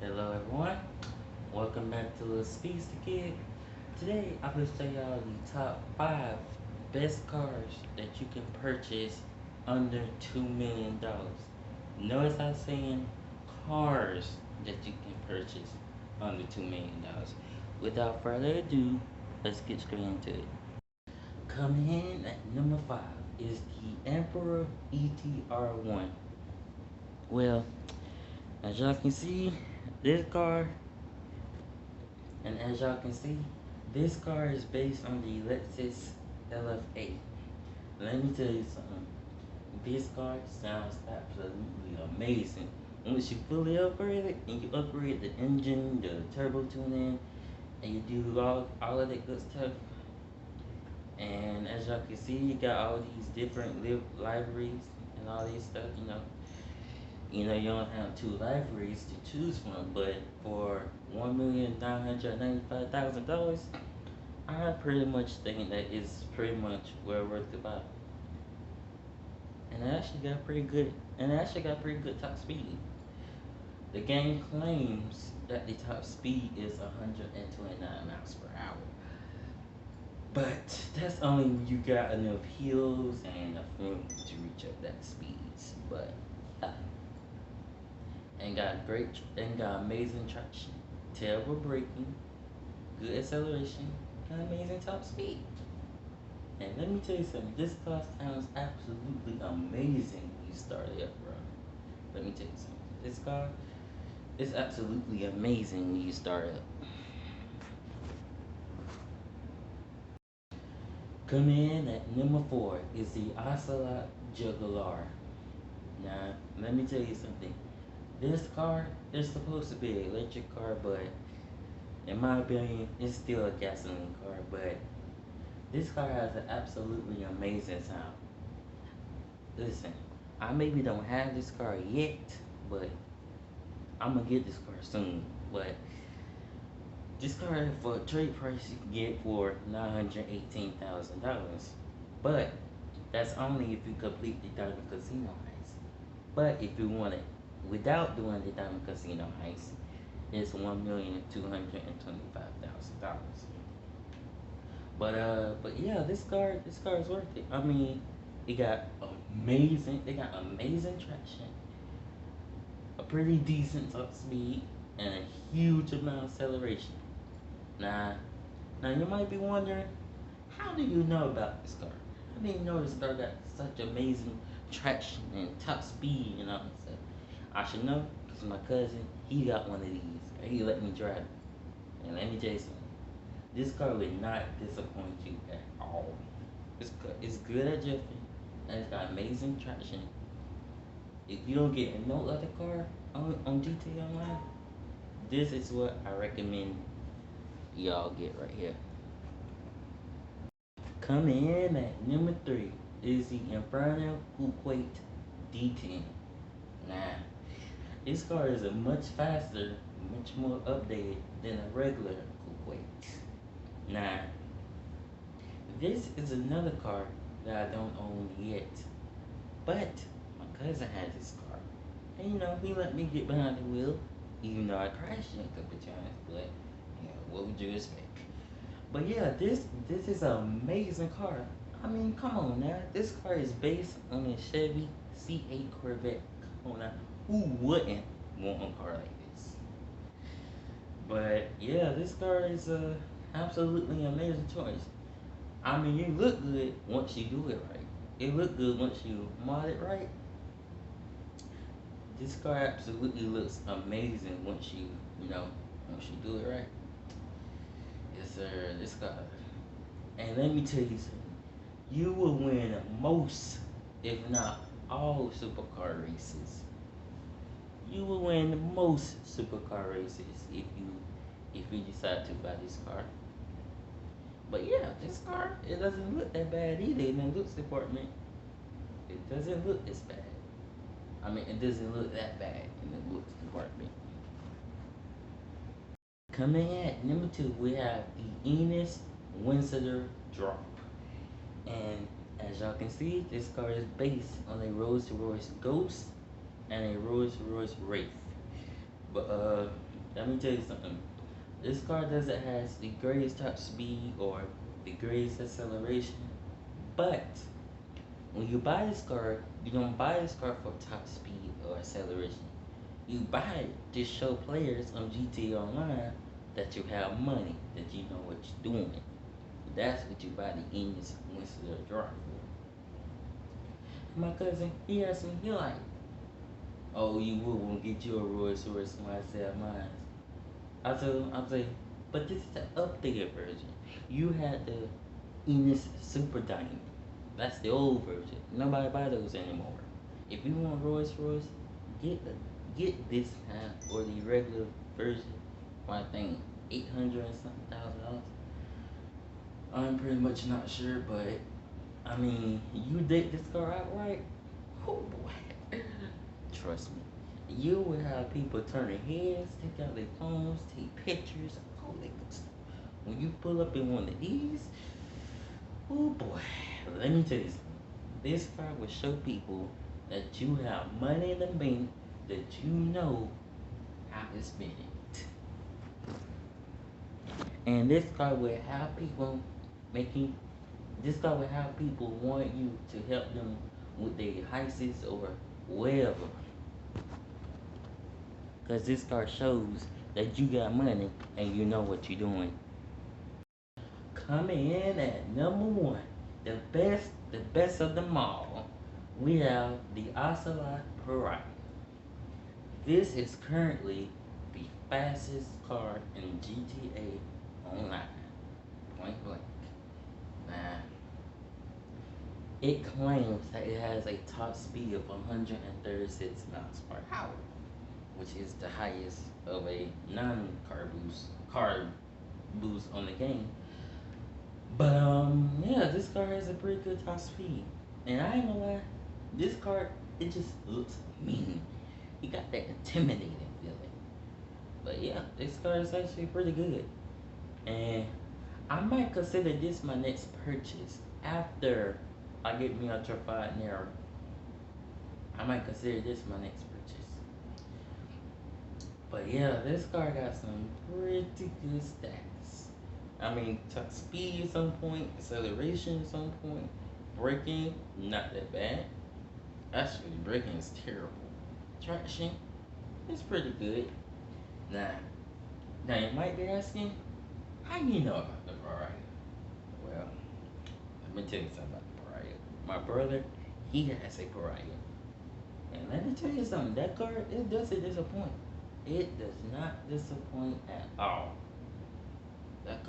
Hello everyone, welcome back to the Speaks the Kid. Today I'm going to show y'all the top 5 best cars that you can purchase under $2 million. Notice I'm saying cars that you can purchase under $2 million. Without further ado, let's get straight into it. Coming in at number 5 is the Emperor ETR1. Well, as y'all can see, this car And as y'all can see, this car is based on the Lexus LFA. Let me tell you something. This car sounds absolutely amazing. Once you fully upgrade it and you upgrade the engine, the turbo tuning, and you do all of that good stuff. And as y'all can see, you got all these different liveries and all these stuff, you don't have two libraries to choose from, but for $1,995,000, I pretty much think that it's pretty much well worth the buy. And it actually got pretty good top speed. The game claims that the top speed is 129 miles per hour. But that's only when you got enough hills and enough room to reach up that speeds. But yeah, and got amazing traction, terrible braking, good acceleration, and amazing top speed. And let me tell you something, this car sounds absolutely amazing when you start it up, bro. Let me tell you something. This car is absolutely amazing when you start it up. Coming in at number 4 is the Ocelot Jugular. Now, let me tell you something. This car is supposed to be an electric car, but in my opinion, it's still a gasoline car. But this car has an absolutely amazing sound. Listen, I maybe don't have this car yet, but I'm gonna get this car soon. But this car for a trade price you can get for $918,000. But that's only if you complete the Diamond Casino heist. But if you want it without doing the Diamond Casino heist, it's $1,225,000. But yeah, this car is worth it. I mean, it got amazing traction, a pretty decent top speed, and a huge amount of acceleration. Now, now you might be wondering, how do you know about this car? How do you know this car got such amazing traction and top speed and all that stuff? I should know because my cousin, he got one of these. And he let me drive it. And let me tell you something. This car would not disappoint you at all. It's good at drifting, and it's got amazing traction. If you don't get no other car on GTA Online, this is what I recommend y'all get right here. Coming in at number 3 is the Inferno quait D10. Now, this car is a much faster, much more updated than a regular quait. Now, this is another car that I don't own yet, but my cousin has this car, and he let me get behind the wheel, even though I crashed it a couple times. But what would you expect? But yeah, this is an amazing car. I mean, come on now. This car is based on a Chevy C8 Corvette. Come on now. Who wouldn't want a car like this? But yeah, this car is a absolutely amazing choice. I mean, it look good once you do it right. It look good once you mod it right. This car absolutely looks amazing once you do it right. Yes, sir. This car. And let me tell you something. You will win most, if not all, supercar races. You will win most supercar races if you decide to buy this car. But yeah, this car, it doesn't look that bad either in the looks department. It doesn't look as bad. I mean, it doesn't look that bad in the looks department. Coming at number 2, we have the enos windsor drop. And as y'all can see, this car is based on a Rolls Royce Ghost and a Rolls Royce Wraith. But let me tell you something. This car doesn't have the greatest top speed or the greatest acceleration, but when you buy this car, you don't buy this car for top speed or acceleration. You buy it to show players on GTA Online that you have money, that you know what you're doing. That's what you buy the Enos windsor drive for. My cousin, he asked me, he like, oh, you would want to get you a Rolls Royce, somebody said mine. I told him, I'm saying, but this is the updated version. You had the Enos Super Diamond. That's the old version. Nobody buy those anymore. If you want Rolls Royce, get the get this kind or the regular version for I think 800 and something thousand dollars. I'm pretty much not sure, but I mean, you date this car outright, oh boy, trust me. You will have people turn their heads, take out their phones, take pictures, all that good stuff. When you pull up in one of these, oh boy, let me tell you something. This car will show people that you have money in the bank, that you know how to spend it. And this car will have people making, this car will have people want you to help them with their heists or whatever. Because this car shows that you got money and you know what you're doing. Coming in at number one, the best of them all, we have the ocelot pariah. This is currently the fastest car in GTA Online, point blank. Now, it claims that it has a top speed of 136 miles per hour, which is the highest of a car boost on the game. But yeah, this car has a pretty good top speed, and I ain't gonna lie, this car it just looks mean. You got that intimidating feeling. But yeah, this car is actually pretty good, and I might consider this my next purchase after I get me a Traffic Nero. I might consider this my next purchase. But yeah, this car got some pretty good stats. I mean, top speed at some point, acceleration at some point, braking not that bad. Actually, braking is terrible. Traction is pretty good. Now, now you might be asking, how you know about the pariah? Well, let me tell you something about the pariah. My brother, he has a pariah. And let me tell you something, that car, it doesn't disappoint. It does not disappoint at all.